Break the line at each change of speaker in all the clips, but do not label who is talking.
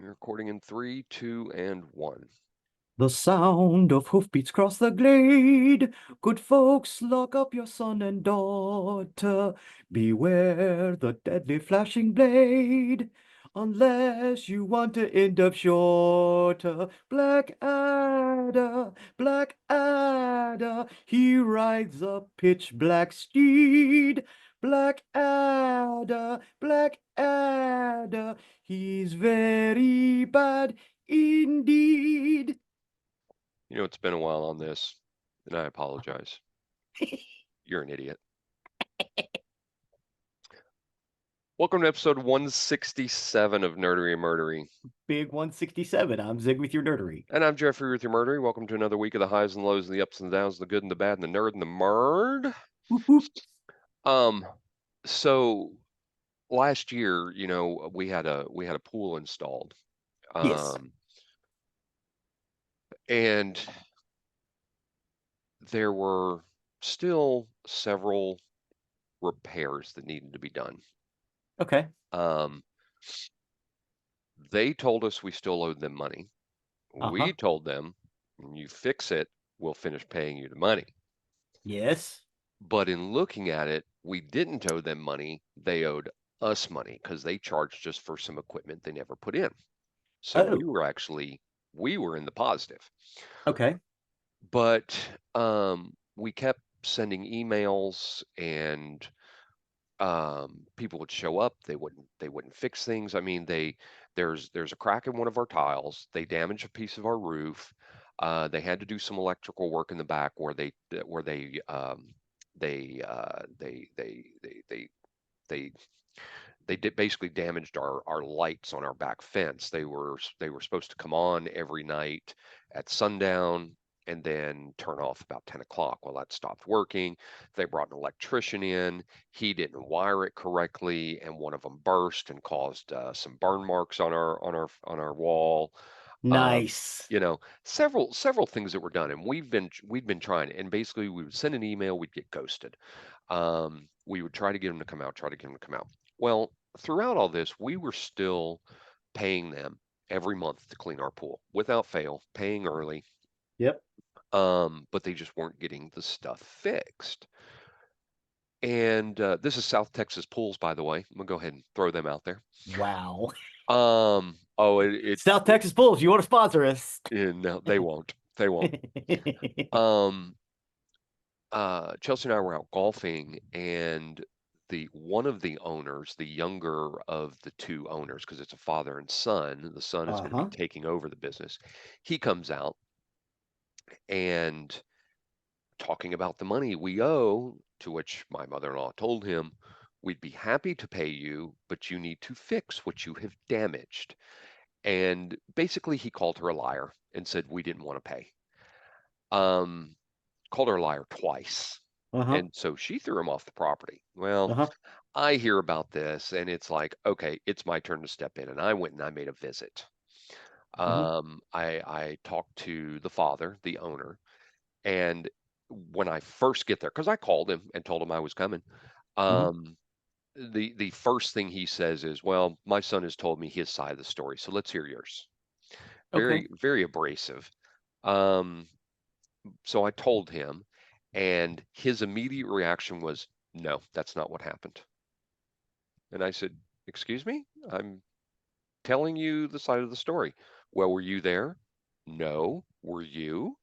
You're recording in 3, 2, and 1.
The sound of hoofbeats cross the glade. Good folks, lock up your son and daughter. Beware the deadly flashing blade. Unless you want to end up shorter. Black Adder, he rides a pitch black steed. Black Adder, he's very bad indeed.
It's been a while on this, and I apologize. You're an idiot. Welcome to episode 167 of Nerdery and Murdery.
Big 167. I'm Zig with your nerdery.
And I'm Jeffrey with your Murdery. Welcome to another week of the highs and lows, and the ups and downs, the good and the bad, and the nerd and the murd.
Whoop, whoop.
Um, so last year, we had a pool installed.
Yes.
And there were still several repairs that needed to be done.
Okay.
They told us we still owed them money. We
Uh-huh.
told them, when you fix it, we'll finish paying you the money.
Yes.
But in looking at it, we didn't owe them money. They owed us money because they charged us for some equipment they never put in. So
Oh,
we were in the positive.
okay.
But we kept sending emails, and people would show up. They wouldn't fix things. I mean, there's a crack in one of our tiles. They damaged a piece of our roof. They had to do some electrical work in the back where they did basically damaged our lights on our back fence. They were supposed to come on every night at sundown and then turn off about 10 o'clock. Well, that stopped working. They brought an electrician in. He didn't wire it correctly, and one of them burst and caused some burn marks on our wall. Um,
Nice.
several things that were done, and we'd been trying, and basically we would send an email, we'd get ghosted. We would try to get them to come out, try to get them to come out. Well, throughout all this, we were still paying them every month to clean our pool without fail, paying early.
Yep.
But they just weren't getting the stuff fixed. And this is South Texas Pools, by the way. I'm gonna go ahead and throw them out there.
Wow.
Oh, it,
South Texas Bulls, you want to sponsor us?
no, they won't. They won't. Um, Chelsea and I were out golfing, and the one of the owners, the younger of the two owners, because it's a father and son, the son is going to be
Uh-huh.
taking over the business. He comes out and talking about the money we owe, to which my mother-in-law told him, we'd be happy to pay you, but you need to fix what you have damaged. And basically, he called her a liar and said we didn't want to pay. Um, Called her a liar twice.
Uh-huh.
And so she threw him off the property. Well,
Uh-huh.
I hear about this and it's like, okay, it's my turn to step in. And I went and I made a visit.
Mm-hmm.
I talked to the father, the owner, and when I first get there, because I called him and told him I was coming,
Mm-hmm.
um, the first thing he says is, "Well, my son has told me his side of the story, so let's hear yours."
Okay.
Very, very abrasive. Um, so I told him, and his immediate reaction was, "No, that's not what happened." And I said, "Excuse me? I'm telling you the side of the story." "Well, were you there?" "No. Were you?"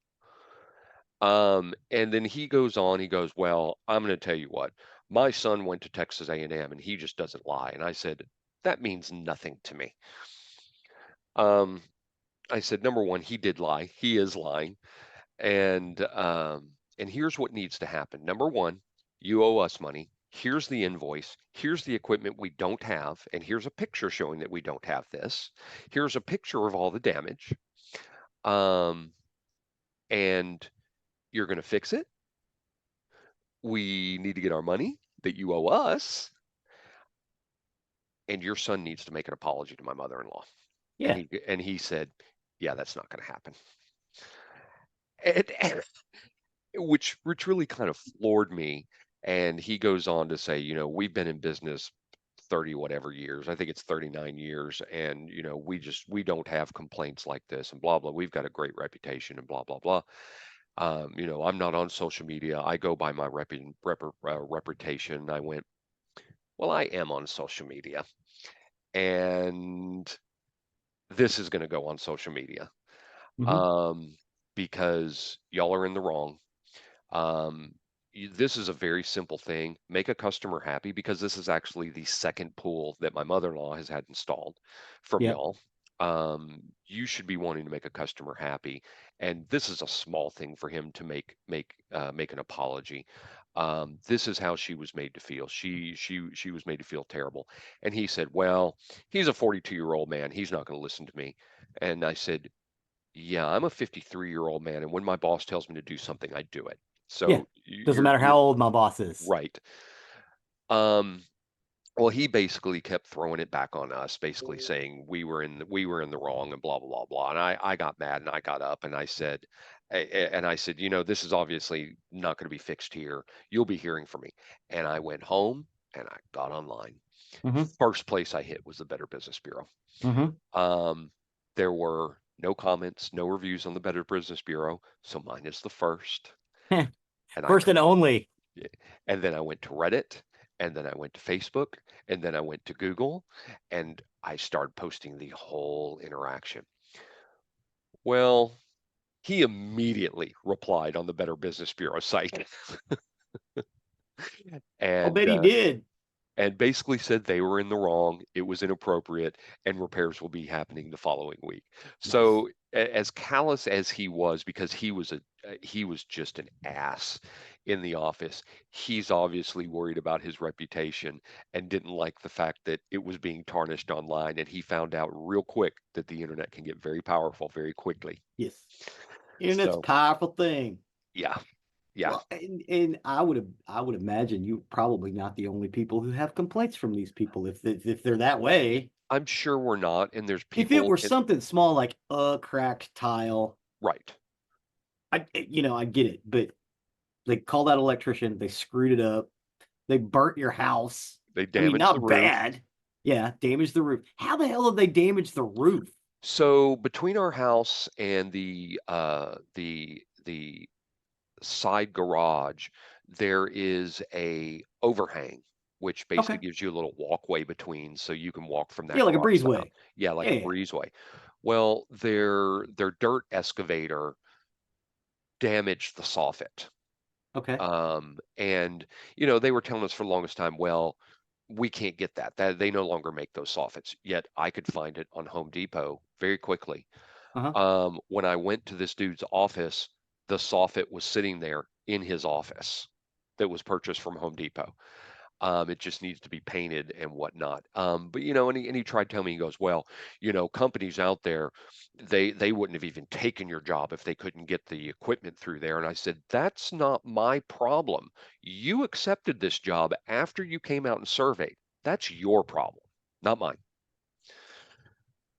And then he goes on, he goes, "Well, I'm going to tell you what. My son went to Texas A&M and he just doesn't lie." And I said, "That means nothing to me." Um, I said, "Number one, he did lie. He is lying. And here's what needs to happen. Number one, you owe us money. Here's the invoice. Here's the equipment we don't have. And here's a picture showing that we don't have this. Here's a picture of all the damage. Um, and you're going to fix it. We need to get our money that you owe us. And your son needs to make an apology to my mother-in-law." And
Yeah.
he said, "Yeah, that's not going to happen." And which really kind of floored me. And he goes on to say, "We've been in business 30 whatever years. I think it's 39 years. And, we don't have complaints like this and blah, blah. We've got a great reputation and blah, blah, blah. I'm not on social media. I go by my reputation. I went, well, I am on social media, and this is going to go on social media,
Hmm.
um, because y'all are in the wrong. Um, this is a very simple thing. Make a customer happy, because this is actually the second pool that my mother-in-law has had installed from
Yep.
y'all. You should be wanting to make a customer happy, and this is a small thing for him to make an apology. This is how she was made to feel. She was made to feel terrible, and he said, "Well, he's a 42-year-old man. He's not going to listen to me." And I said, yeah, I'm a 53-year-old man, and when my boss tells me to do something, I do it.
Yeah.
So
Doesn't
you're
matter
you're
how old my boss is.
right. Um, well, he basically kept throwing it back on us, basically saying we were in the wrong and blah blah blah blah. And I got mad, and I got up and I said, this is obviously not going to be fixed here. You'll be hearing from me. And I went home and I got online.
Hmm.
First place I hit was the Better Business Bureau.
Hmm.
Um, there were no comments, no reviews on the Better Business Bureau, so mine is the first. And I
First and
clicked,
only.
yeah, and then I went to Reddit, and then I went to Facebook, and then I went to Google, and I started posting the whole interaction. Well, he immediately replied on the Better Business Bureau site,
I'll
and
bet he did.
basically said they were in the wrong, it was inappropriate, and repairs will be happening the following week.
Nice.
So as callous as he was, because he was just an ass in the office, he's obviously worried about his reputation and didn't like the fact that it was being tarnished online, and he found out real quick that the internet can get very powerful very quickly.
Yes. Internet's a
So
powerful thing.
yeah, yeah.
Well, and I would imagine you're probably not the only people who have complaints from these people if they're that way.
I'm sure we're not, and there's
If it
people
were
in,
something small like a cracked tile,
right.
I get it, but they called that electrician, they screwed it up, they burnt your house.
They
I mean,
damaged the
not
roof.
bad. Yeah, damaged the roof. How the hell have they damaged the roof?
So between our house and the side garage, there is a overhang, which basically
Okay.
gives you a little walkway between, so you can walk from that
Yeah, like a
garage to the house.
breezeway.
Yeah, like
Yeah,
a
yeah.
breezeway. Well, their dirt excavator damaged the soffit.
Okay.
And they were telling us for the longest time, well, we can't get that. That they no longer make those soffits. Yet I could find it on Home Depot very quickly.
Uh-huh.
When I went to this dude's office, the soffit was sitting there in his office that was purchased from Home Depot. It just needs to be painted and whatnot. But and he tried telling me, he goes, well, companies out there, they wouldn't have even taken your job if they couldn't get the equipment through there. And I said, that's not my problem. You accepted this job after you came out and surveyed. That's your problem, not mine.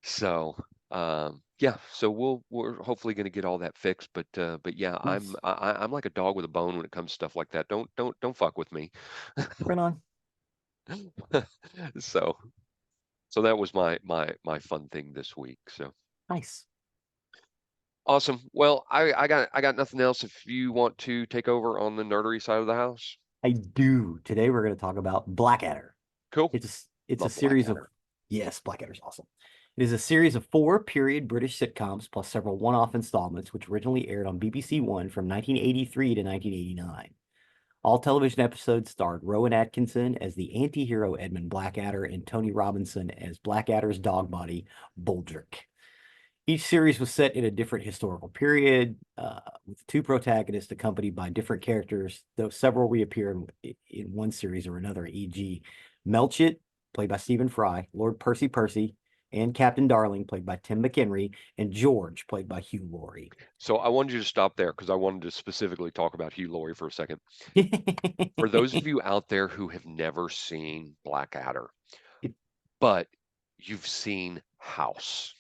So yeah, so we're hopefully going to get all that fixed. But yeah,
Nice.
I'm like a dog with a bone when it comes to stuff like that. Don't fuck with me.
Right on.
So so that was my fun thing this week. So
Nice.
awesome. Well, I got nothing else. If you want to take over on the nerdery side of the house,
I do. Today we're going to talk about Blackadder.
cool.
It's a
Love
series of
Blackadder.
yes, Blackadder's awesome. It is a series of four period British sitcoms plus several one-off installments, which originally aired on BBC One from 1983 to 1989. All television episodes starred Rowan Atkinson as the anti-hero Edmund Blackadder and Tony Robinson as Blackadder's dog body, Buldrick. Each series was set in a different historical period, with two protagonists accompanied by different characters, though several reappear in one series or another, e.g., Melchett, played by Stephen Fry, Lord Percy Percy, and Captain Darling, played by Tim McHenry, and George, played by Hugh Laurie.
So I wanted you to stop there because I wanted to specifically talk about Hugh Laurie for a second. For those of you out there who have never seen Blackadder, but you've seen House,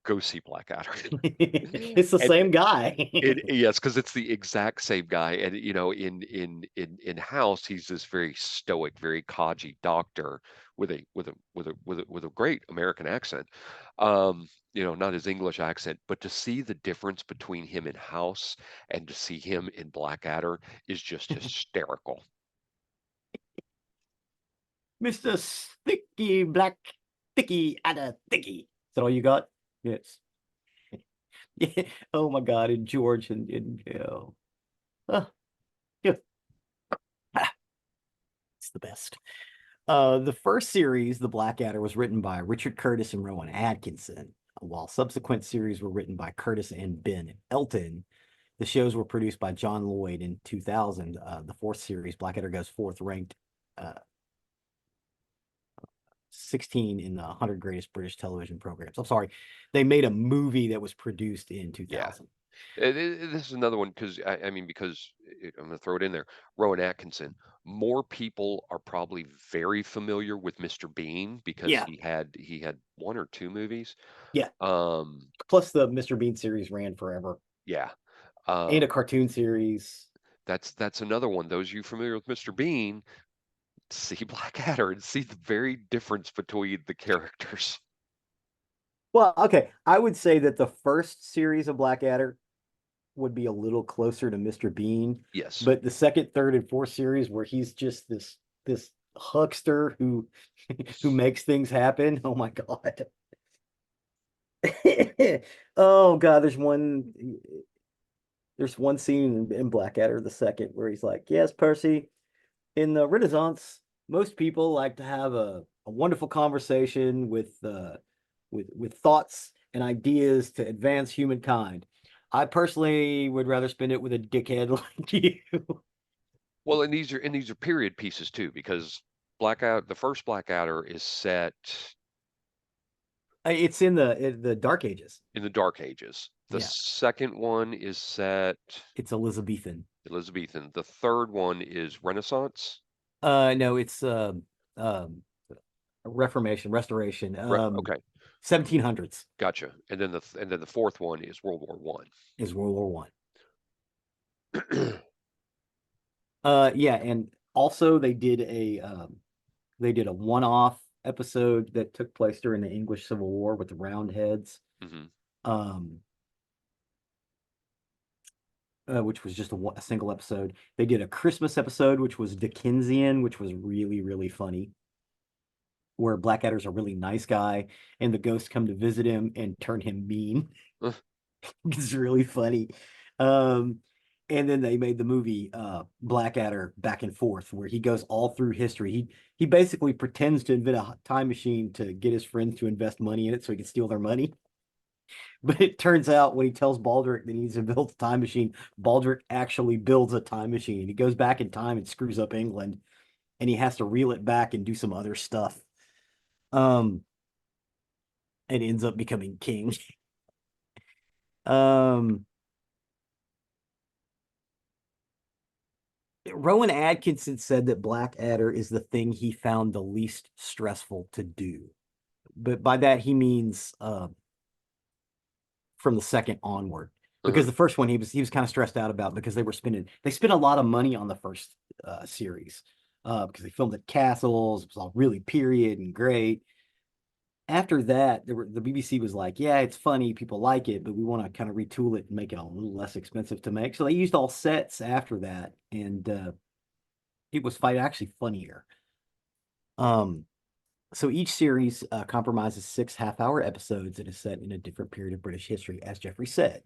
Go see Blackadder.
It's the
And
same guy.
yes, because it's the exact same guy. And in House, he's this very stoic, very codgy doctor with a great American accent. Not his English accent, but to see the difference between him in House and to see him in Blackadder is just hysterical.
Mr. Sticky Black Sticky Adder Sticky. Is that all you got? Yes. Yeah. Oh my God. And George and oh, yeah. Ah, it's the best. The first series, The Blackadder, was written by Richard Curtis and Rowan Atkinson, while subsequent series were written by Curtis and Ben Elton. The shows were produced by John Lloyd in 2000. The fourth series, Blackadder Goes Forth, ranked uh, 16 in the 100 greatest British television programs. I'm sorry, they made a movie that was produced in
Yeah.
2000.
This is another one because I'm going to throw it in there. Rowan Atkinson. More people are probably very familiar with Mr. Bean because
Yeah,
he had one or two movies.
yeah.
Um,
Plus, the Mr. Bean series ran forever,
yeah.
and a
Um,
cartoon series.
that's another one. Those of you familiar with Mr. Bean, see Blackadder and see the very difference between the characters.
Well, okay, I would say that the first series of Blackadder would be a little closer to Mr. Bean,
Yes.
but the second, third, and fourth series where he's just this huckster who who makes things happen. Oh my God. Oh God, there's one scene in Blackadder the second where he's like, "Yes, Percy, in the Renaissance, most people like to have a wonderful conversation with thoughts and ideas to advance humankind. I personally would rather spend it with a dickhead like you."
Well, and these are period pieces too, because the first Blackadder is set
It's in the Dark Ages.
in the Dark Ages. The
Yeah,
second one is set
it's Elizabethan.
Elizabethan. The third one is Renaissance.
No, it's um Reformation, Restoration,
Okay,
1700s
gotcha. And then the fourth one is World War One.
is World War One. Yeah, and also they did a one-off episode that took place during the English Civil War with the Roundheads,
Hmm.
um, which was just a single episode. They did a Christmas episode, which was Dickensian, which was really, really funny, where Blackadder's a really nice guy, and the ghosts come to visit him and turn him mean. It's really funny. Um, and then they made the movie Blackadder Back and Forth, where he goes all through history. He basically pretends to invent a time machine to get his friends to invest money in it so he can steal their money. But it turns out when he tells Baldric that he needs to build a time machine, Baldric actually builds a time machine. He goes back in time and screws up England, and he has to reel it back and do some other stuff. Um, and ends up becoming king. Um, Rowan Atkinson said that Blackadder is the thing he found the least stressful to do. But by that he means from the second onward.
Uh-huh.
Because the first one he was kind of stressed out about because they spent a lot of money on the first series. Because they filmed at castles, it was all really period and great. After that, the BBC was like, yeah, it's funny, people like it, but we want to kind of retool it and make it a little less expensive to make. So they used all sets after that, and it was actually funnier. Um, so each series compromises 6 half-hour episodes and is set in a different period of British history, as Jeffrey said.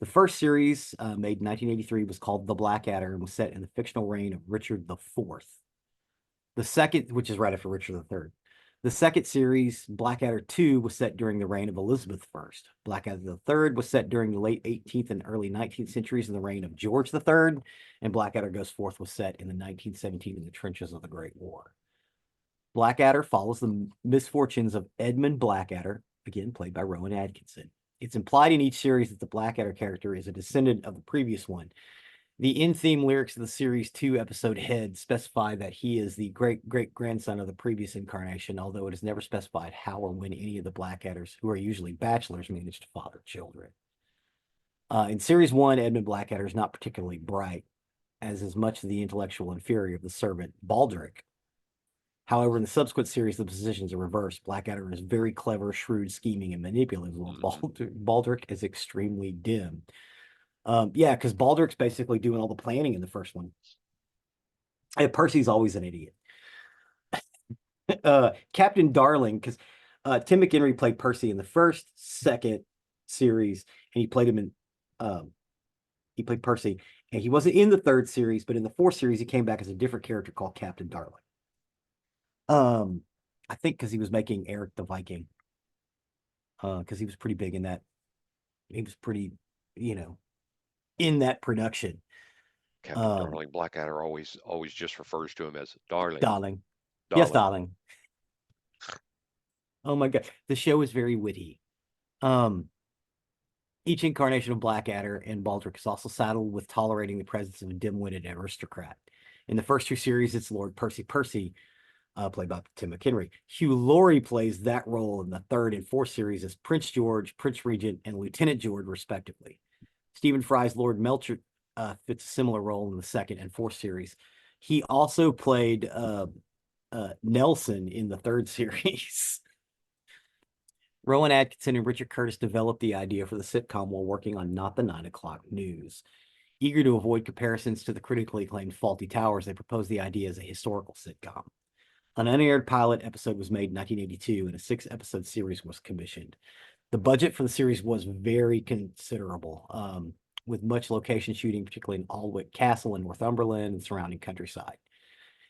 The first series, made in 1983, was called The Blackadder and was set in the fictional reign of Richard the Fourth. The second, which is right after Richard the Third. The second series, Blackadder 2, was set during the reign of Elizabeth I. Blackadder the Third was set during the late 18th and early 19th centuries in the reign of George the Third, and Blackadder Goes Forth was set in the 1917 in the trenches of the Great War. Blackadder follows the misfortunes of Edmund Blackadder, again played by Rowan Atkinson. It's implied in each series that the Blackadder character is a descendant of the previous one. The in-theme lyrics of the series 2 episode Head specify that he is the great-great-grandson of the previous incarnation, although it is never specified how or when any of the Blackadders, who are usually bachelors, manage to father children. In series 1, Edmund Blackadder is not particularly bright, as is much of the intellectual inferior of the servant Baldric. However, in the subsequent series, the positions are reversed. Blackadder is very clever, shrewd, scheming, and manipulative, while Baldric is extremely dim. Yeah, because Baldric's basically doing all the planning in the first one. And Percy's always an idiot. Captain Darling, because Tim McHenry played Percy in the first, second series, and he played him in he played Percy, and he wasn't in the third series, but in the fourth series, he came back as a different character called Captain Darling. I think because he was making Eric the Viking, because he was pretty big in that. He was pretty, in that production.
Captain Darling. Blackadder always just refers to him as darling,
Darling. Yes,
darling.
darling. Oh my God. The show is very witty. Each incarnation of Blackadder and Baldric is also saddled with tolerating the presence of a dim-witted aristocrat. In the first 2 series, it's Lord Percy Percy, played by Tim McHenry. Hugh Laurie plays that role in the third and fourth series as Prince George, Prince Regent, and Lieutenant George, respectively. Stephen Fry's Lord Melcher fits a similar role in the second and fourth series. He also played Nelson in the third series. Rowan Atkinson and Richard Curtis developed the idea for the sitcom while working on Not the 9 O'Clock News. Eager to avoid comparisons to the critically acclaimed Fawlty Towers, they proposed the idea as a historical sitcom. An unaired pilot episode was made in 1982, and a 6-episode series was commissioned. The budget for the series was very considerable, with much location shooting, particularly in Alnwick Castle in Northumberland and surrounding countryside.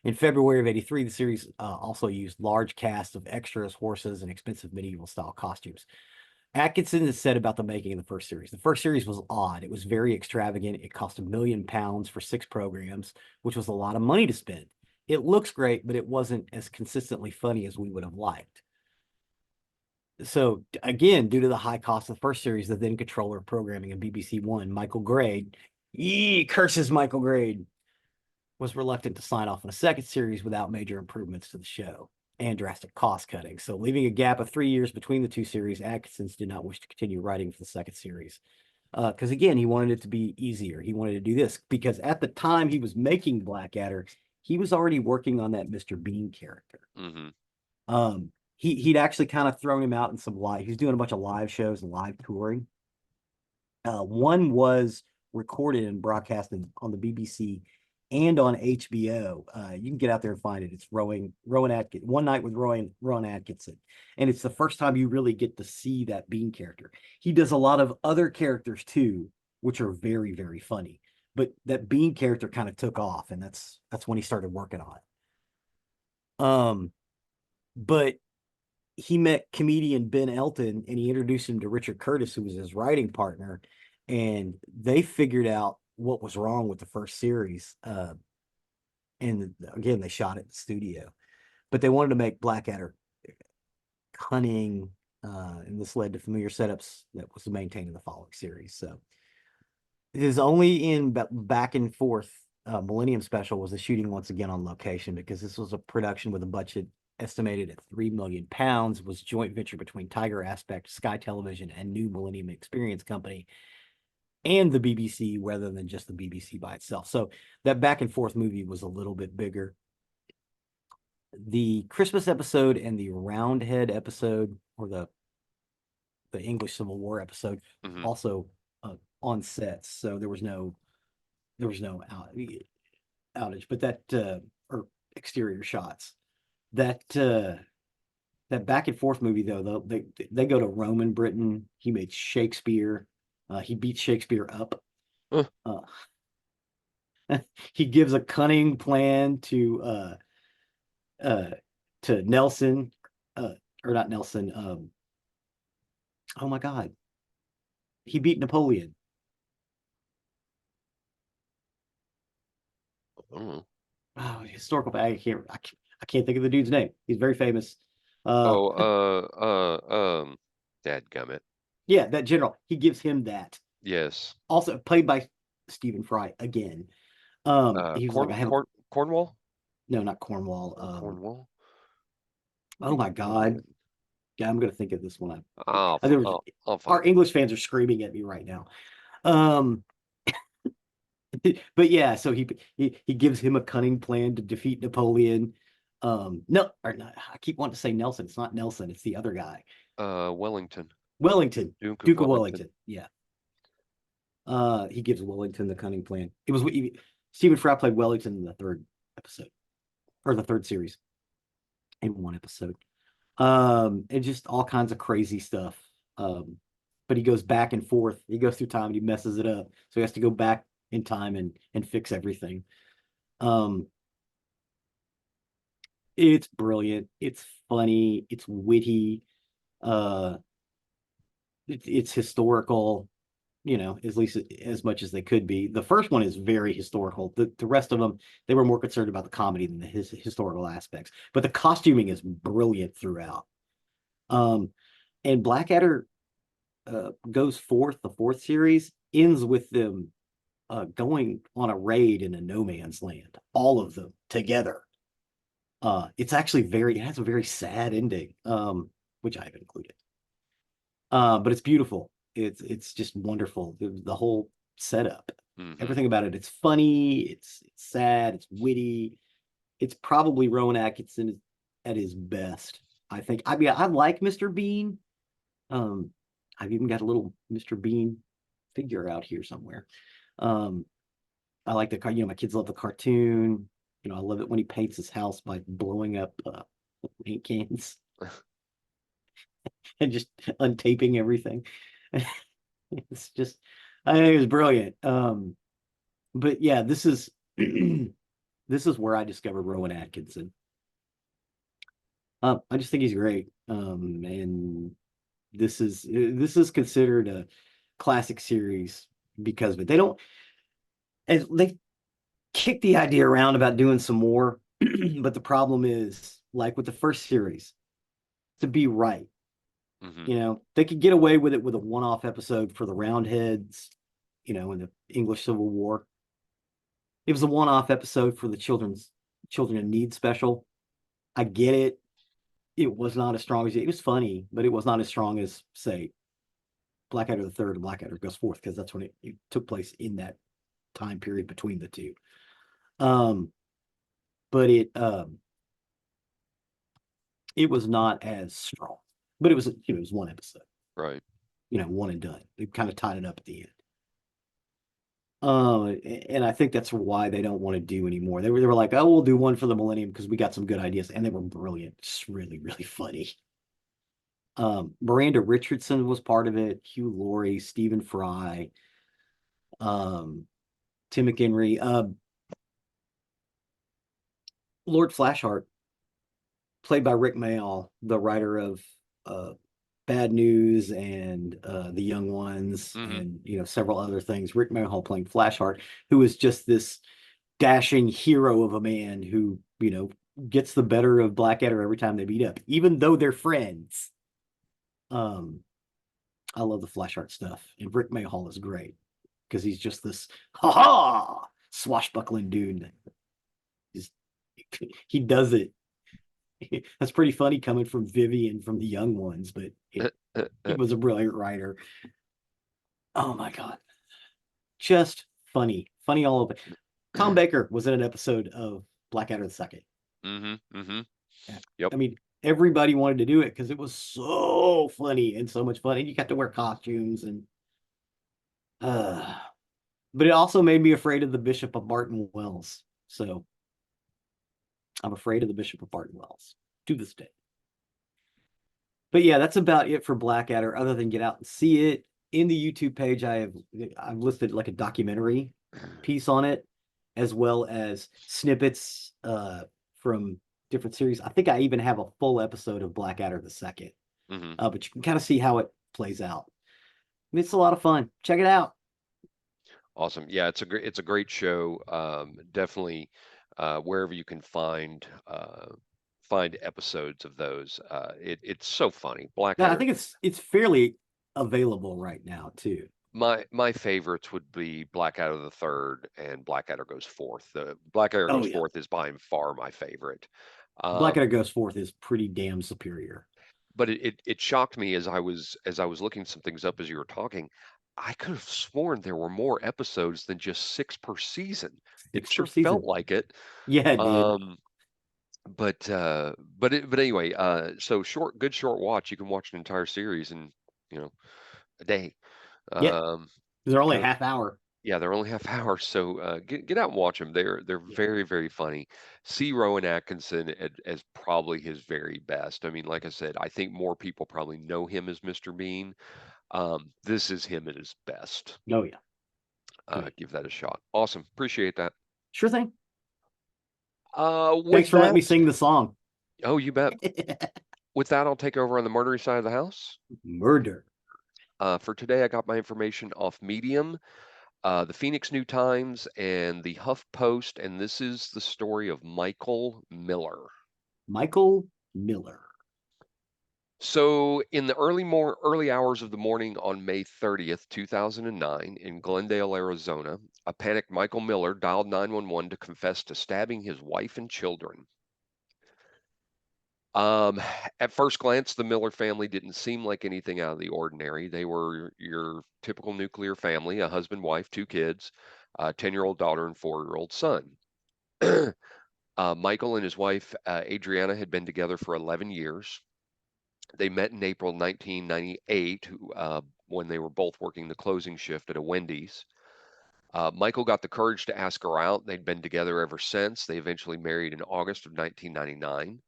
In February of '83, the series also used large casts of extras, horses, and expensive medieval-style costumes. Atkinson has said about the making of the first series. The first series was odd. It was very extravagant. It cost £1 million for 6 programs, which was a lot of money to spend. It looks great, but it wasn't as consistently funny as we would have liked. So, again, due to the high cost of the first series, the then controller of programming of BBC One, Michael Grade, curses Michael Grade, was reluctant to sign off on a second series without major improvements to the show and drastic cost cutting. So, leaving a gap of 3 years between the 2 series, Atkinson did not wish to continue writing for the second series. Because again, he wanted it to be easier. He wanted to do this because at the time he was making Blackadder, he was already working on that Mr. Bean character. He'd actually kind of thrown him out in some live. He's doing a bunch of live shows and live touring. One was recorded and broadcasted on the BBC and on HBO. You can get out there and find it. It's Rowan Atkinson, One Night with Rowan Atkinson. And it's the first time you really get to see that Bean character. He does a lot of other characters too, which are very, very funny. But that Bean character kind of took off, and that's when he started working on it. But he met comedian Ben Elton, and he introduced him to Richard Curtis, who was his writing partner, and they figured out what was wrong with the first series. And again, they shot it in the studio, but they wanted to make Blackadder cunning, and this led to familiar setups that was maintained in the following series. So it is only in back and forth. Millennium Special was the shooting once again on location because this was a production with a budget estimated at £3 million. Was a joint venture between Tiger Aspect, Sky Television, and New Millennium Experience Company, and the BBC, rather than just the BBC by itself. So that back and forth movie was a little bit bigger. The Christmas episode and the Roundhead episode, or the English Civil War episode, also on sets. So there was no outage, but that or exterior shots. That back and forth movie though, they go to Roman Britain. He made Shakespeare. He beats Shakespeare up. He gives a cunning plan to Nelson, or not Nelson. Oh my God, he beat Napoleon. Oh, historical. I can't think of the dude's name. He's very famous.
Dadgummit.
Yeah, that general. He gives him that.
Yes.
Also played by Stephen Fry again. He was like, I have
Cornwall
no, not Cornwall.
or Cornwall. What are
Oh
you
my God.
thinking?
Yeah, I'm gonna think of this one.
I'll
There was,
I'll
our
find it.
English fans are screaming at me right now. Um, but yeah, so he gives him a cunning plan to defeat Napoleon. No, or not, I keep wanting to say Nelson. It's not Nelson. It's the other guy.
Wellington,
Wellington,
Duke of
Duke of
Wellington.
Wellington. Yeah. He gives Wellington the cunning plan. It was Stephen Fry played Wellington in the third episode or the third series in one episode. And just all kinds of crazy stuff. But he goes back and forth. He goes through time and he messes it up. So he has to go back in time and fix everything. Um, it's brilliant. It's funny. It's witty. Uh, it's historical. At least as much as they could be. The first one is very historical. The rest of them, they were more concerned about the comedy than the historical aspects. But the costuming is brilliant throughout. Um, and Blackadder goes forth. The fourth series ends with them going on a raid in a no man's land, all of them together. It's actually it has a very sad ending, which I've included. But it's beautiful. It's just wonderful. The whole setup,
Hmm.
everything about it. It's funny. It's sad. It's witty. It's probably Rowan Atkinson at his best. I think. I mean, I like Mr. Bean. Um, I've even got a little Mr. Bean figure out here somewhere. Um, I like my kids love the cartoon. I love it when he paints his house by blowing up paint cans and just untaping everything. It's just, I think it was brilliant. But yeah, this is this is where I discovered Rowan Atkinson. I just think he's great. And this is considered a classic series because of it. They kicked the idea around about doing some more, but the problem is, like with the first series, to be right.
Hmm.
They could get away with it with a one-off episode for the Roundheads, in the English Civil War. It was a one-off episode for the Children in Need special. I get it. It was not as strong as it was funny, but it was not as strong as, say, Blackadder the Third and Blackadder Goes Forth, because that's when it took place in that time period between the two. Um, but it was not as strong. But it was one episode,
Right.
one and done. They kind of tied it up at the end. And I think that's why they don't want to do anymore. They were like, oh, we'll do one for the Millennium because we got some good ideas, and they were brilliant, just really, really funny. Miranda Richardson was part of it, Hugh Laurie, Stephen Fry, um, Tim McHenry, Lord Flashheart, played by Rick Mayall, the writer of uh, Bad News and The Young Ones,
Hmm.
and several other things. Rick Mayall playing Flashheart, who is just this dashing hero of a man who gets the better of Blackadder every time they meet up, even though they're friends. Um, I love the Flashheart stuff, and Rick Mayall is great because he's just this swashbuckling dude. He's, he does it. That's pretty funny coming from Vivian from the Young Ones, but he was a brilliant writer. Oh my God. Just funny. Funny all over. Tom Baker was in an episode of Blackadder the Second.
Hmm. Hmm. Yep.
I mean, everybody wanted to do it because it was so funny and so much fun. And you got to wear costumes uh but it also made me afraid of the Bishop of Barton Wells. So I'm afraid of the Bishop of Barton Wells to this day. But yeah, that's about it for Blackadder, other than get out and see it. In the YouTube page, I've listed like a documentary piece on it, as well as snippets from different series. I think I even have a full episode of Blackadder the Second,
Hmm.
but you can kind of see how it plays out. It's a lot of fun. Check it out.
Awesome. Yeah, it's a great show. Definitely wherever you can find episodes of those. It's so funny.
Yeah, I
Blackadder.
think it's fairly available right now too.
My favorites would be Blackadder the Third and Blackadder Goes Forth. The Blackadder
Oh
Goes
yeah.
Forth is by far my favorite.
Blackadder Goes Forth is pretty damn superior.
But it shocked me as I was looking some things up as you were talking. I could have sworn there were more episodes than just 6 per season. It
Six per
sure felt
season.
like it.
Yeah, it did.
Um, but anyway, so good short watch. You can watch an entire series in, you know, a day.
Yeah.
Um,
They're only a
go
half hour.
Yeah, they're only half hours, so get out and watch them. They're
Yeah.
very very funny. See Rowan Atkinson as probably his very best. I mean, like I said, I think more people probably know him as Mr. Bean. This is him at his best.
Oh yeah. Oh yeah.
Give that a shot. Awesome, appreciate that.
Sure thing. Thanks
With
for letting
that,
me sing the song.
oh, you bet. With that, I'll take over on the murdery side of the house.
Murder.
For today, I got my information off Medium, the Phoenix New Times, and the Huff Post, and this is the story of Michael Miller.
Michael Miller.
So, in the early hours of the morning on May 30th, 2009, in Glendale, Arizona, a panicked Michael Miller dialed 911 to confess to stabbing his wife and children. Um, at first glance, the Miller family didn't seem like anything out of the ordinary. They were your typical nuclear family, a husband, wife, two kids, a 10-year-old daughter, and 4-year-old son. Michael and his wife, Adriana, had been together for 11 years. They met in April 1998 when they were both working the closing shift at a Wendy's. Michael got the courage to ask her out. They'd been together ever since. They eventually married in August of 1999.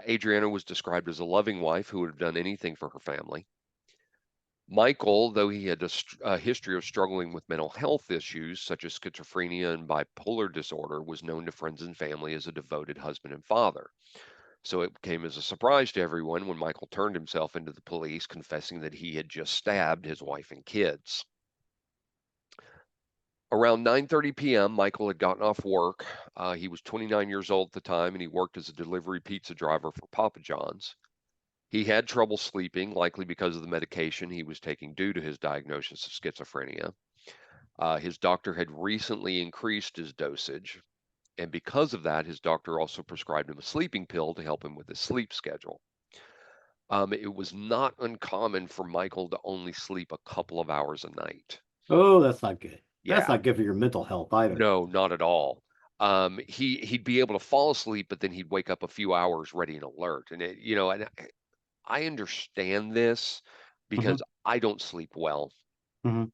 Adriana was described as a loving wife who would have done anything for her family. Michael, though he had a history of struggling with mental health issues such as schizophrenia and bipolar disorder, was known to friends and family as a devoted husband and father. So it came as a surprise to everyone when Michael turned himself into the police, confessing that he had just stabbed his wife and kids. Around 9:30 p.m., Michael had gotten off work. He was 29 years old at the time, and he worked as a delivery pizza driver for Papa John's. He had trouble sleeping, likely because of the medication he was taking due to his diagnosis of schizophrenia. His doctor had recently increased his dosage, and because of that, his doctor also prescribed him a sleeping pill to help him with his sleep schedule. It was not uncommon for Michael to only sleep a couple of hours a night.
Oh, that's not good. That's
Yeah,
not good for your mental health either.
no, not at all. He'd be able to fall asleep, but then he'd wake up a few hours ready and alert. And and I understand this
Hmm.
because I don't sleep well.
Hmm.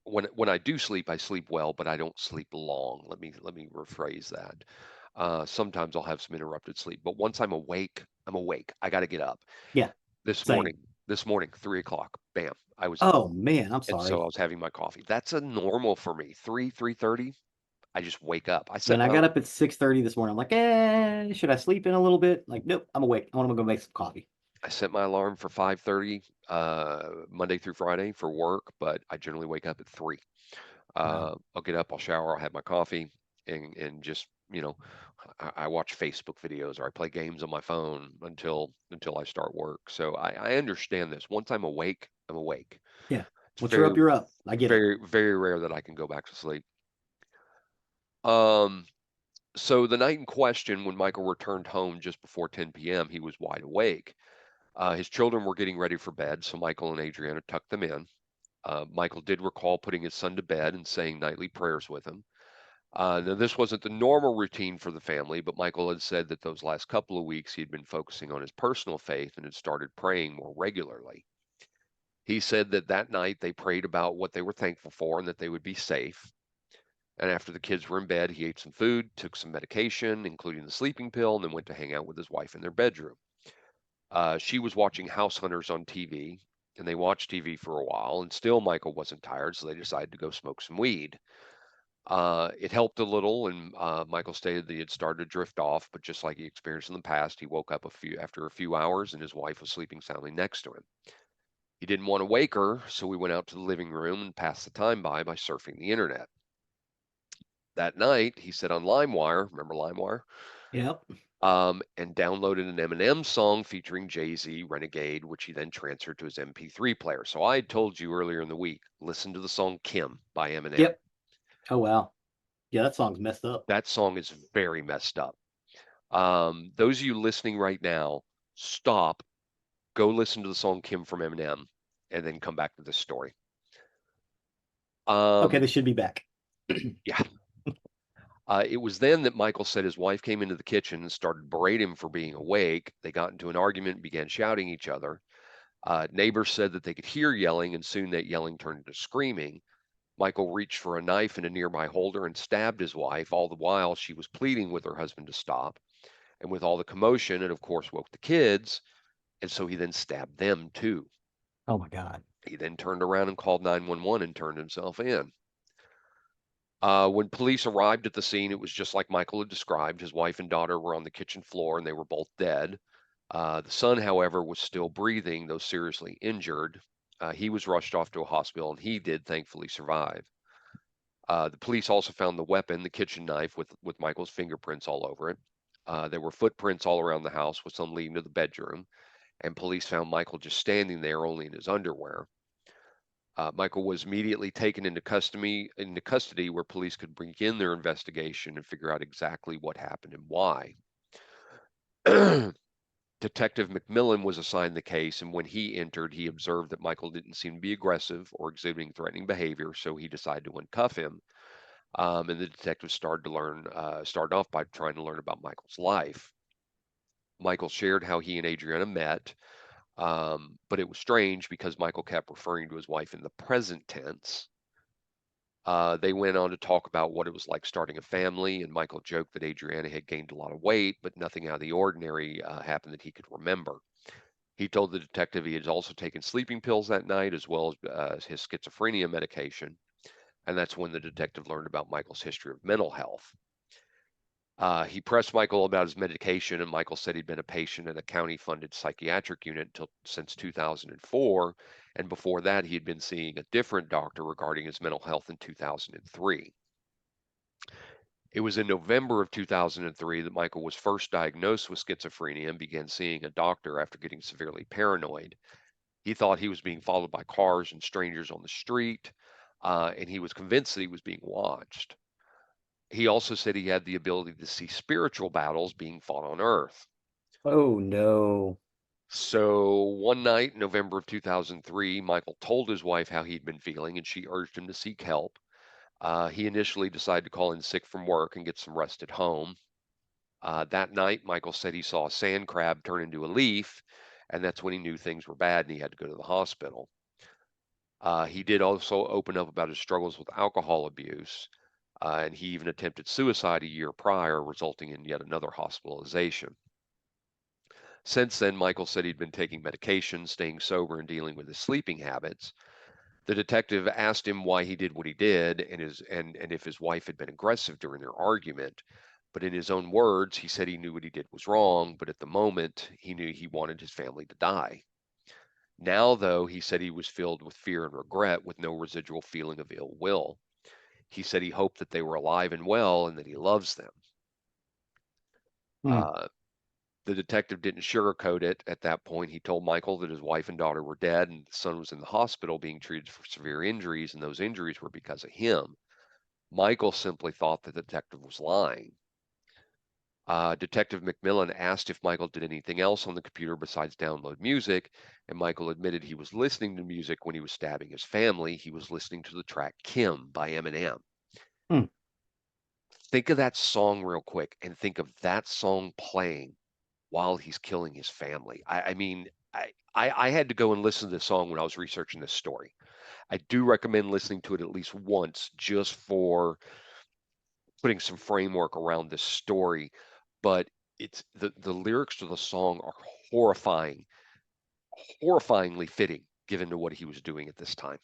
When I do sleep, I sleep well, but I don't sleep long. Let me rephrase that. Sometimes I'll have some interrupted sleep, but once I'm awake, I'm awake. I got to get up.
Yeah,
This morning,
same.
this morning, 3 o'clock, bam, I was up.
Oh man, I'm
And so I
sorry.
was having my coffee. That's a normal for me. 3:30, I just wake up. I set
Man, I
my
got up at 6:30 this morning. I'm like, should I sleep in a little bit? Like, nope, I'm awake. I want to go make some coffee.
I set my alarm for 5:30 Monday through Friday for work, but I generally wake up at 3.
Wow.
I'll get up, I'll shower, I'll have my coffee, and just I watch Facebook videos or I play games on my phone until I start work. So I understand this. Once I'm awake, I'm awake.
Yeah.
It's
Once you're
very
up, you're up. I get it.
very very rare that I can go back to sleep. Um, so the night in question, when Michael returned home just before 10 p.m., he was wide awake. His children were getting ready for bed, so Michael and Adriana tucked them in. Michael did recall putting his son to bed and saying nightly prayers with him. Now, this wasn't the normal routine for the family, but Michael had said that those last couple of weeks he had been focusing on his personal faith and had started praying more regularly. He said that that night they prayed about what they were thankful for and that they would be safe. And after the kids were in bed, he ate some food, took some medication, including the sleeping pill, and then went to hang out with his wife in their bedroom. She was watching House Hunters on TV, and they watched TV for a while, and still Michael wasn't tired, so they decided to go smoke some weed. It helped a little, and Michael stated that he had started to drift off, but just like he experienced in the past, he woke up after a few hours, and his wife was sleeping soundly next to him. He didn't want to wake her, so we went out to the living room and passed the time by surfing the internet. That night, he said on LimeWire, remember LimeWire?
Yep.
and downloaded an Eminem song featuring Jay-Z, Renegade, which he then transferred to his MP3 player. So I had told you earlier in the week, listen to the song Kim by Eminem.
Yep. Oh wow. Yeah, that song's messed up.
That song is very messed up. Those of you listening right now, stop, go listen to the song Kim from Eminem, and then come back to this story.
Okay, they
Um,
should be back.
yeah. It was then that Michael said his wife came into the kitchen and started berating him for being awake. They got into an argument and began shouting at each other. Neighbors said that they could hear yelling, and soon that yelling turned into screaming. Michael reached for a knife in a nearby holder and stabbed his wife, all the while she was pleading with her husband to stop. And with all the commotion, it of course woke the kids, and so he then stabbed them too.
Oh my God.
He then turned around and called 911 and turned himself in. When police arrived at the scene, it was just like Michael had described. His wife and daughter were on the kitchen floor and they were both dead. The son, however, was still breathing, though seriously injured. He was rushed off to a hospital and he did thankfully survive. The police also found the weapon, the kitchen knife, with Michael's fingerprints all over it. There were footprints all around the house, with some leading to the bedroom, and police found Michael just standing there, only in his underwear. Michael was immediately taken into custody, where police could begin their investigation and figure out exactly what happened and why. Detective McMillan was assigned the case, and when he entered, he observed that Michael didn't seem to be aggressive or exhibiting threatening behavior, so he decided to uncuff him. And the detective started off by trying to learn about Michael's life. Michael shared how he and Adriana met, but it was strange because Michael kept referring to his wife in the present tense. They went on to talk about what it was like starting a family, and Michael joked that Adriana had gained a lot of weight, but nothing out of the ordinary happened that he could remember. He told the detective he had also taken sleeping pills that night, as well as his schizophrenia medication, and that's when the detective learned about Michael's history of mental health. He pressed Michael about his medication, and Michael said he'd been a patient in a county-funded psychiatric unit since 2004, and before that, he had been seeing a different doctor regarding his mental health in 2003. It was in November of 2003 that Michael was first diagnosed with schizophrenia and began seeing a doctor after getting severely paranoid. He thought he was being followed by cars and strangers on the street, and he was convinced that he was being watched. He also said he had the ability to see spiritual battles being fought on Earth.
Oh no.
So one night, November of 2003, Michael told his wife how he'd been feeling, and she urged him to seek help. He initially decided to call in sick from work and get some rest at home. That night, Michael said he saw a sand crab turn into a leaf, and that's when he knew things were bad and he had to go to the hospital. He did also open up about his struggles with alcohol abuse, and he even attempted suicide a year prior, resulting in yet another hospitalization. Since then, Michael said he'd been taking medication, staying sober, and dealing with his sleeping habits. The detective asked him why he did what he did and if his wife had been aggressive during their argument. But in his own words, he said he knew what he did was wrong, but at the moment, he knew he wanted his family to die. Now, though, he said he was filled with fear and regret with no residual feeling of ill will. He said he hoped that they were alive and well and that he loves them.
Hmm.
Uh, the detective didn't sugarcoat it at that point. He told Michael that his wife and daughter were dead and the son was in the hospital being treated for severe injuries, and those injuries were because of him. Michael simply thought the detective was lying. Detective McMillan asked if Michael did anything else on the computer besides download music, and Michael admitted he was listening to music when he was stabbing his family. He was listening to the track Kim by Eminem.
Hmm.
Think of that song real quick and think of that song playing while he's killing his family. I mean, I had to go and listen to this song when I was researching this story. I do recommend listening to it at least once just for putting some framework around this story. But it's the lyrics to the song are horrifying, horrifyingly fitting given to what he was doing at this time.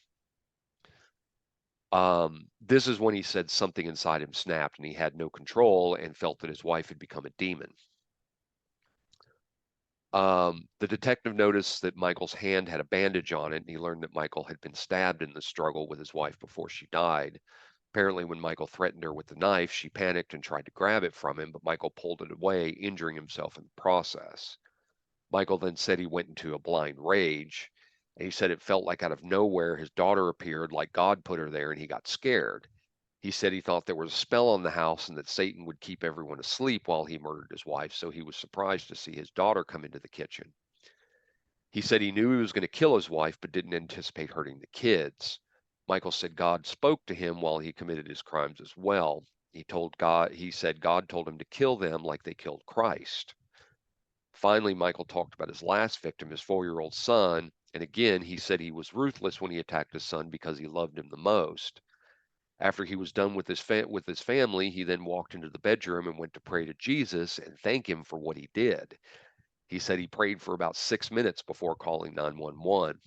This is when he said something inside him snapped and he had no control and felt that his wife had become a demon. The detective noticed that Michael's hand had a bandage on it, and he learned that Michael had been stabbed in the struggle with his wife before she died. Apparently, when Michael threatened her with the knife, she panicked and tried to grab it from him, but Michael pulled it away, injuring himself in the process. Michael then said he went into a blind rage, and he said it felt like out of nowhere his daughter appeared like God put her there, and he got scared. He said he thought there was a spell on the house and that Satan would keep everyone asleep while he murdered his wife, so he was surprised to see his daughter come into the kitchen. He said he knew he was going to kill his wife, but didn't anticipate hurting the kids. Michael said God spoke to him while he committed his crimes as well. He said God told him to kill them like they killed Christ. Finally, Michael talked about his last victim, his 4-year-old son, and again, he said he was ruthless when he attacked his son because he loved him the most. After he was done with his family, he then walked into the bedroom and went to pray to Jesus and thank him for what he did. He said he prayed for about 6 minutes before calling 911.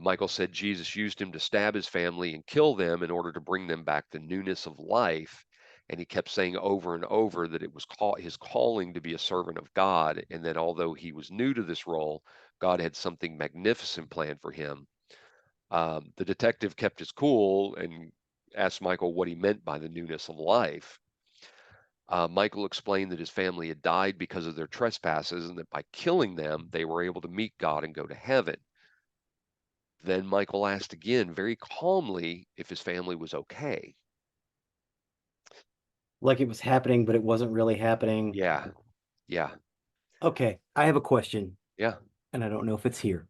Michael said Jesus used him to stab his family and kill them in order to bring them back the newness of life. And he kept saying over and over that it was his calling to be a servant of God, and that although he was new to this role, God had something magnificent planned for him. The detective kept his cool and asked Michael what he meant by the newness of life. Michael explained that his family had died because of their trespasses and that by killing them, they were able to meet God and go to heaven. Then Michael asked again, very calmly, if his family was okay.
Like it was happening, but it wasn't really happening.
Yeah, yeah,
Okay, I have a question,
yeah.
and I don't know if it's here.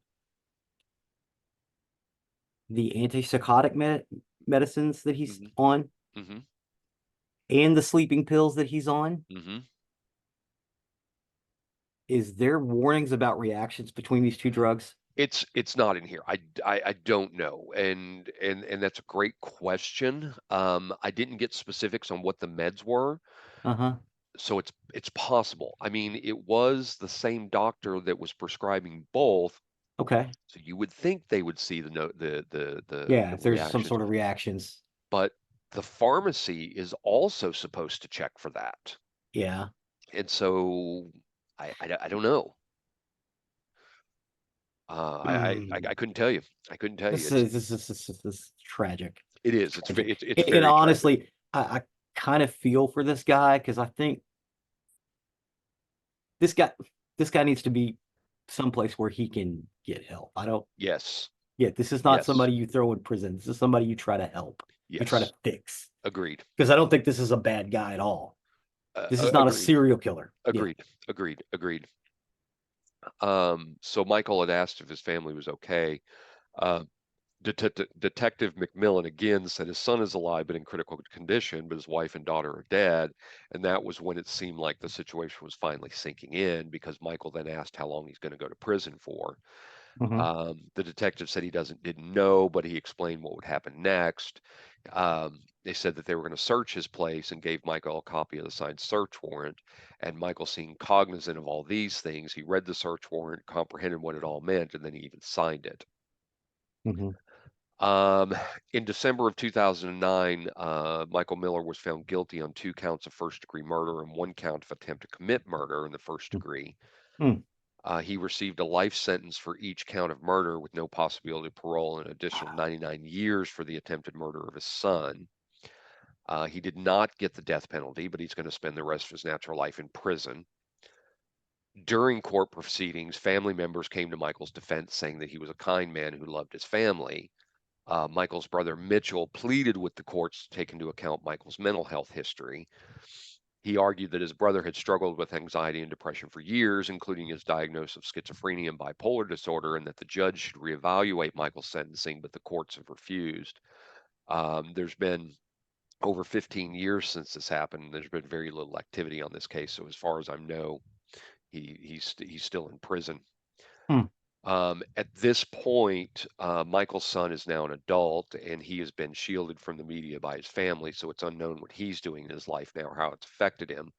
The antipsychotic medicines that he's
hmm
on
hmm
and the sleeping pills that he's on,
hmm
is there warnings about reactions between these two drugs?
It's not in here. I don't know, and that's a great question. I didn't get specifics on what the meds were,
Uh-huh.
so it's possible. I mean, it was the same doctor that was prescribing both,
Okay.
so you would think they would see the no
Yeah,
the
if there's some
reactions,
sort of reactions.
but the pharmacy is also supposed to check for that.
Yeah.
And so I don't know. I
Mm.
couldn't tell you. I couldn't tell you.
This is tragic.
It is.
Tragic.
It's
And
very tragic.
honestly, I kind of feel for this guy because I think this guy this guy needs to be someplace where he can get help. I don't
Yes.
Yeah, this is not
Yes.
somebody you throw in prison. This is somebody you try to help. You try to
Yes.
fix.
Agreed.
Because I don't think this is a bad guy at all. This is not a
Agreed.
serial killer. Yeah.
Agreed. Agreed. Agreed. So Michael had asked if his family was okay. Uh, Detective McMillan again said his son is alive but in critical condition, but his wife and daughter are dead. And that was when it seemed like the situation was finally sinking in because Michael then asked how long he's going to go to prison for.
Mhm.
The detective said he didn't know, but he explained what would happen next. They said that they were going to search his place and gave Michael a copy of the signed search warrant. And Michael, seeing cognizant of all these things, he read the search warrant, comprehended what it all meant, and then he even signed it.
Mhm.
Um, in December of 2009, Michael Miller was found guilty on 2 counts of first-degree murder and 1 count of attempt to commit murder in the first degree.
Mm.
He received a life sentence for each count of murder with no possibility of parole and an additional 99 years for the attempted murder of his son. He did not get the death penalty, but he's going to spend the rest of his natural life in prison. During court proceedings, family members came to Michael's defense saying that he was a kind man who loved his family. Michael's brother Mitchell pleaded with the courts to take into account Michael's mental health history. He argued that his brother had struggled with anxiety and depression for years, including his diagnosis of schizophrenia and bipolar disorder, and that the judge should reevaluate Michael's sentencing, but the courts have refused. There's been over 15 years since this happened. There's been very little activity on this case, so as far as I know, he's still in prison.
Mm.
At this point, Michael's son is now an adult and he has been shielded from the media by his family, so it's unknown what he's doing in his life now, how it's affected him.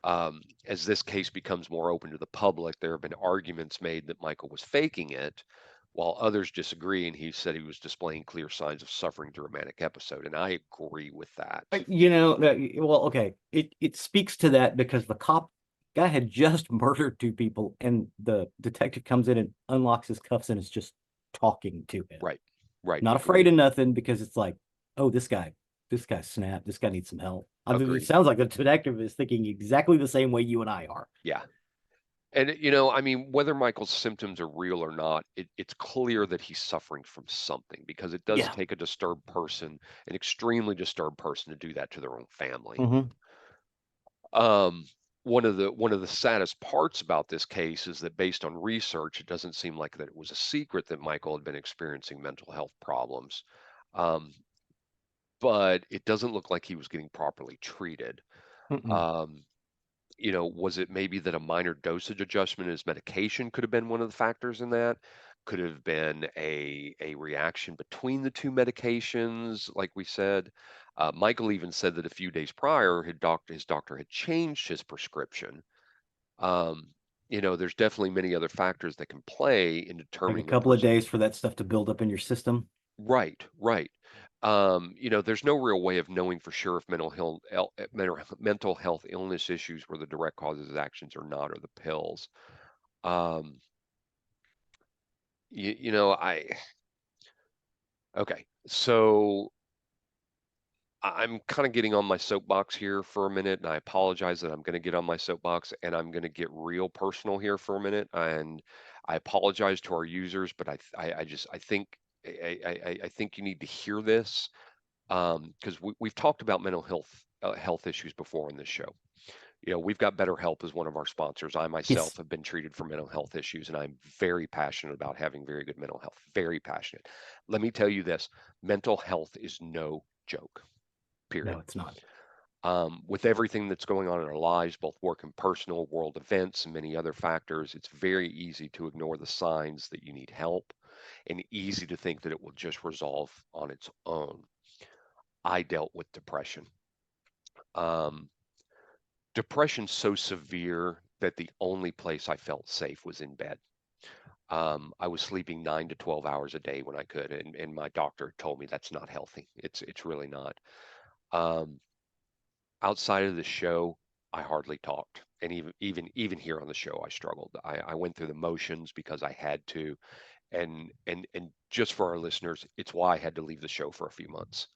As this case becomes more open to the public, there have been arguments made that Michael was faking it, while others disagree, and he said he was displaying clear signs of suffering during a manic episode, and I agree with that.
Well, okay. It speaks to that because the cop guy had just murdered two people, and the detective comes in and unlocks his cuffs and is just talking to him.
Right, right,
Not afraid
agreed.
of nothing because it's like, oh, this guy snapped. This guy needs some help. I mean, it
Agreed.
sounds like the detective is thinking exactly the same way you and I are.
Yeah. And I mean, whether Michael's symptoms are real or not, it's clear that he's suffering from something because it does
Yeah.
take a disturbed person, an extremely disturbed person, to do that to their own family.
Hmm.
Um, one of the saddest parts about this case is that based on research, it doesn't seem like that it was a secret that Michael had been experiencing mental health problems. Um, but it doesn't look like he was getting properly treated.
Mm-mm.
Um, was it maybe that a minor dosage adjustment in his medication could have been one of the factors in that? Could have been a reaction between the two medications, like we said. Michael even said that a few days prior, his doctor had changed his prescription. Um, there's definitely many other factors that can play in
Like a
determining a
couple of
person.
days for that stuff to build up in your system.
Right, right. There's no real way of knowing for sure if mental health illness issues were the direct causes of actions or not, or the pills. Um, I okay. So I'm kind of getting on my soapbox here for a minute, and I apologize that I'm going to get on my soapbox and I'm going to get real personal here for a minute. And I apologize to our users, but I think I think you need to hear this because we've talked about mental health issues before on this show. We've got BetterHelp as one of our sponsors. I myself
Yes.
have been treated for mental health issues, and I'm very passionate about having very good mental health. Very passionate. Let me tell you this: mental health is no joke.
No,
Period.
it's not.
With everything that's going on in our lives, both work and personal, world events, and many other factors, it's very easy to ignore the signs that you need help and easy to think that it will just resolve on its own. I dealt with depression. Um, Depression so severe that the only place I felt safe was in bed. I was sleeping 9 to 12 hours a day when I could, and my doctor told me that's not healthy. It's really not. Um, Outside of the show, I hardly talked, and even here on the show, I struggled. I went through the motions because I had to, and just for our listeners, it's why I had to leave the show for a few months.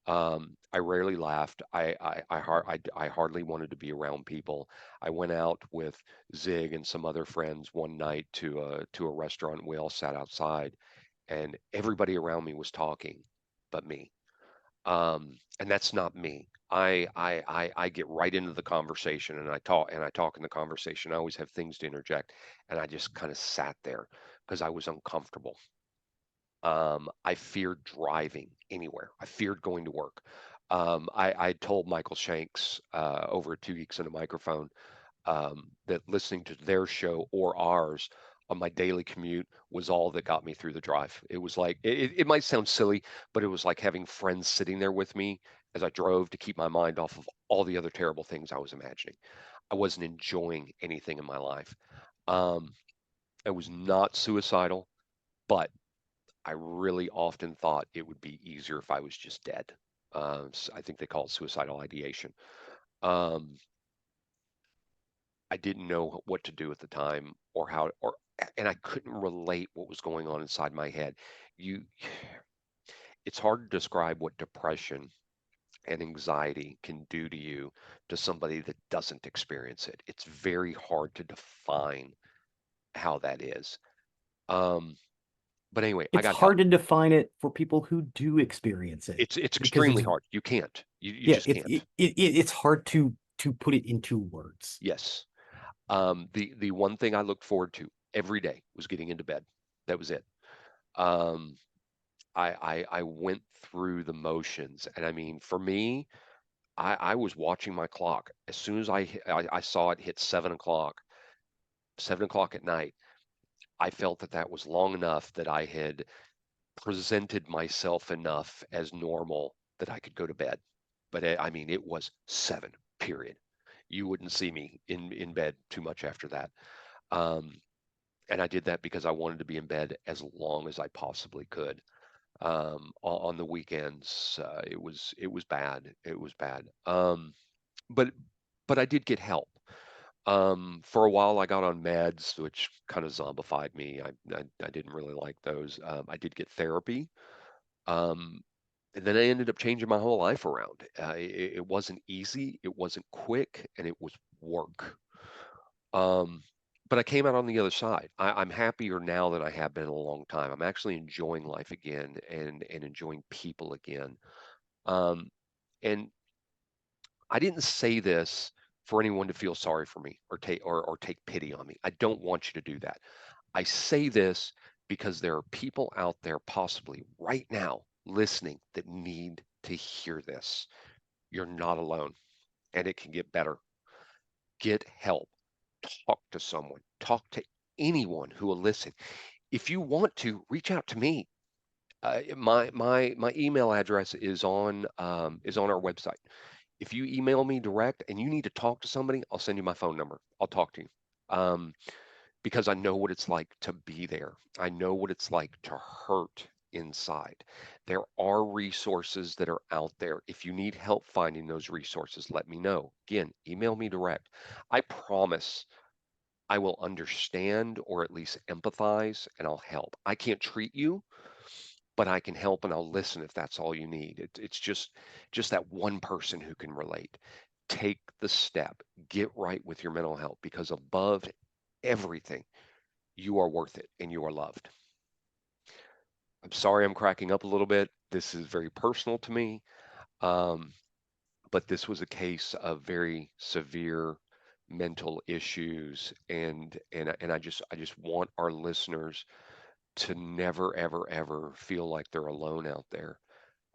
I rarely laughed. I hardly wanted to be around people. I went out with Zig and some other friends one night to a restaurant. And we all sat outside, and everybody around me was talking, but me. And that's not me. I get right into the conversation and I talk in the conversation. I always have things to interject, and I just kind of sat there because I was uncomfortable. I feared driving anywhere. I feared going to work. I told Michael Shanks over 2 weeks on a microphone that listening to their show or ours on my daily commute was all that got me through the drive. It was like it might sound silly, but it was like having friends sitting there with me as I drove to keep my mind off of all the other terrible things I was imagining. I wasn't enjoying anything in my life. Um, I was not suicidal, but I really often thought it would be easier if I was just dead. I think they call it suicidal ideation. Um, I didn't know what to do at the time or how, and I couldn't relate what was going on inside my head. You, it's hard to describe what depression and anxiety can do to you to somebody that doesn't experience it. It's very hard to define how that is. Um, but anyway, I
It's
got help.
hard to define it for people who do experience it
It's
because
extremely hard. You can't. You
yeah,
just can't.
it's hard to put it into words.
Yes. The one thing I looked forward to every day was getting into bed. That was it. Um, I went through the motions, and I mean, for me, I was watching my clock. As soon as I saw it hit 7 o'clock, 7 o'clock at night, I felt that that was long enough that I had presented myself enough as normal that I could go to bed. But I mean, it was seven, period. You wouldn't see me in bed too much after that. Um, and I did that because I wanted to be in bed as long as I possibly could. On the weekends, it was bad. It was bad. But I did get help. For a while, I got on meds, which kind of zombified me. I didn't really like those. I did get therapy. Um, And then I ended up changing my whole life around. It wasn't easy, it wasn't quick, and it was work. Um, but I came out on the other side. I'm happier now than I have been in a long time. I'm actually enjoying life again and enjoying people again. Um, and I didn't say this for anyone to feel sorry for me or take pity on me. I don't want you to do that. I say this because there are people out there possibly right now listening that need to hear this. You're not alone, and it can get better. Get help. Talk to someone. Talk to anyone who will listen. If you want to, reach out to me. My email address is on our website. If you email me direct and you need to talk to somebody, I'll send you my phone number. I'll talk to you. Um, because I know what it's like to be there. I know what it's like to hurt inside. There are resources that are out there. If you need help finding those resources, let me know. Again, email me direct. I promise I will understand or at least empathize and I'll help. I can't treat you, but I can help and I'll listen if that's all you need. It's just that one person who can relate. Take the step. Get right with your mental health because above everything, you are worth it and you are loved. I'm sorry I'm cracking up a little bit. This is very personal to me, um, but this was a case of very severe mental issues, and I just want our listeners to never ever ever feel like they're alone out there.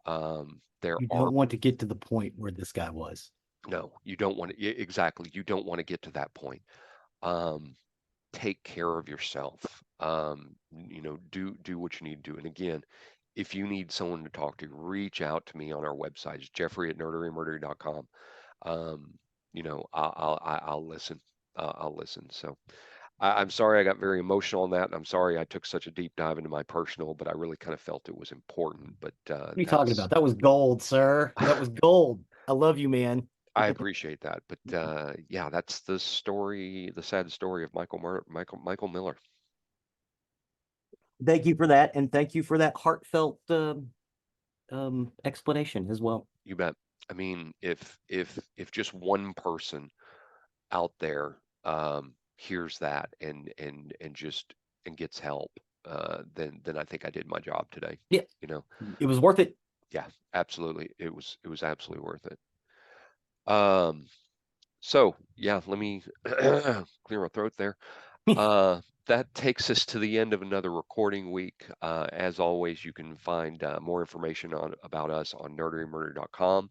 There
You
are
don't want to get to the point where this guy was.
no, you don't want to exactly. You don't want to get to that point. Um, take care of yourself. Do what you need to do. And again, if you need someone to talk to, reach out to me on our website. It's Jeffrey@nerderymurdery.com. Um, I'll listen. I'll listen. So I'm sorry I got very emotional on that, and I'm sorry I took such a deep dive into my personal, but I really kind of felt it was important. But
What are you talking
that's
about? That was gold, sir. That was gold. I love you, man.
I appreciate that. But yeah, that's the story, the sad story of Michael Miller.
Thank you for that, and thank you for that heartfelt explanation as well.
You bet. I mean, if just one person out there hears that and just and gets help, then I think I did my job today.
Yeah,
You know,
it was worth it.
yeah, absolutely. It was absolutely worth it. Um, so yeah, let me clear my throat there. That takes us to the end of another recording week. As always, you can find more information on about us on nerderymurder.com.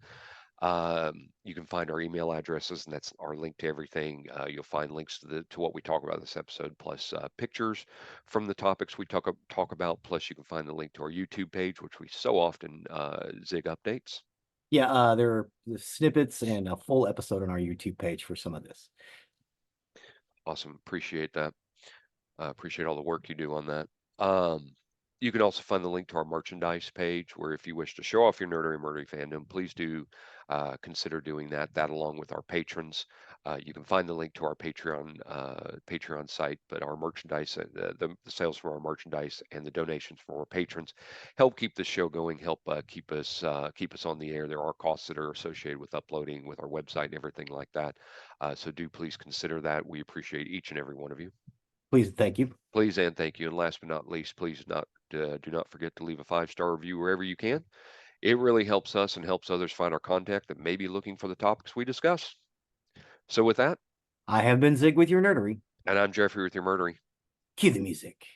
You can find our email addresses, and that's our link to everything. You'll find links to what we talk about this episode, plus pictures from the topics we talk about. Plus, you can find the link to our YouTube page, which we so often zig updates.
Yeah, there are snippets and a full episode on our YouTube page for some of this.
Awesome, appreciate that. Appreciate all the work you do on that. Um, you can also find the link to our merchandise page, where if you wish to show off your nerdery murdery fandom, please do consider doing that. That along with our patrons. You can find the link to our Patreon site, but our merchandise, the sales from our merchandise and the donations from our patrons help keep this show going, help keep us on the air. There are costs that are associated with uploading with our website and everything like that. So do please consider that. We appreciate each and every one of you.
Please, thank you.
Please and thank you. And last but not least, please do not forget to leave a 5-star review wherever you can. It really helps us and helps others find our contact that may be looking for the topics we discuss. So with that,
I have been Zig with your nerdery.
and I'm Jeffrey with your murdering.
Cue the music.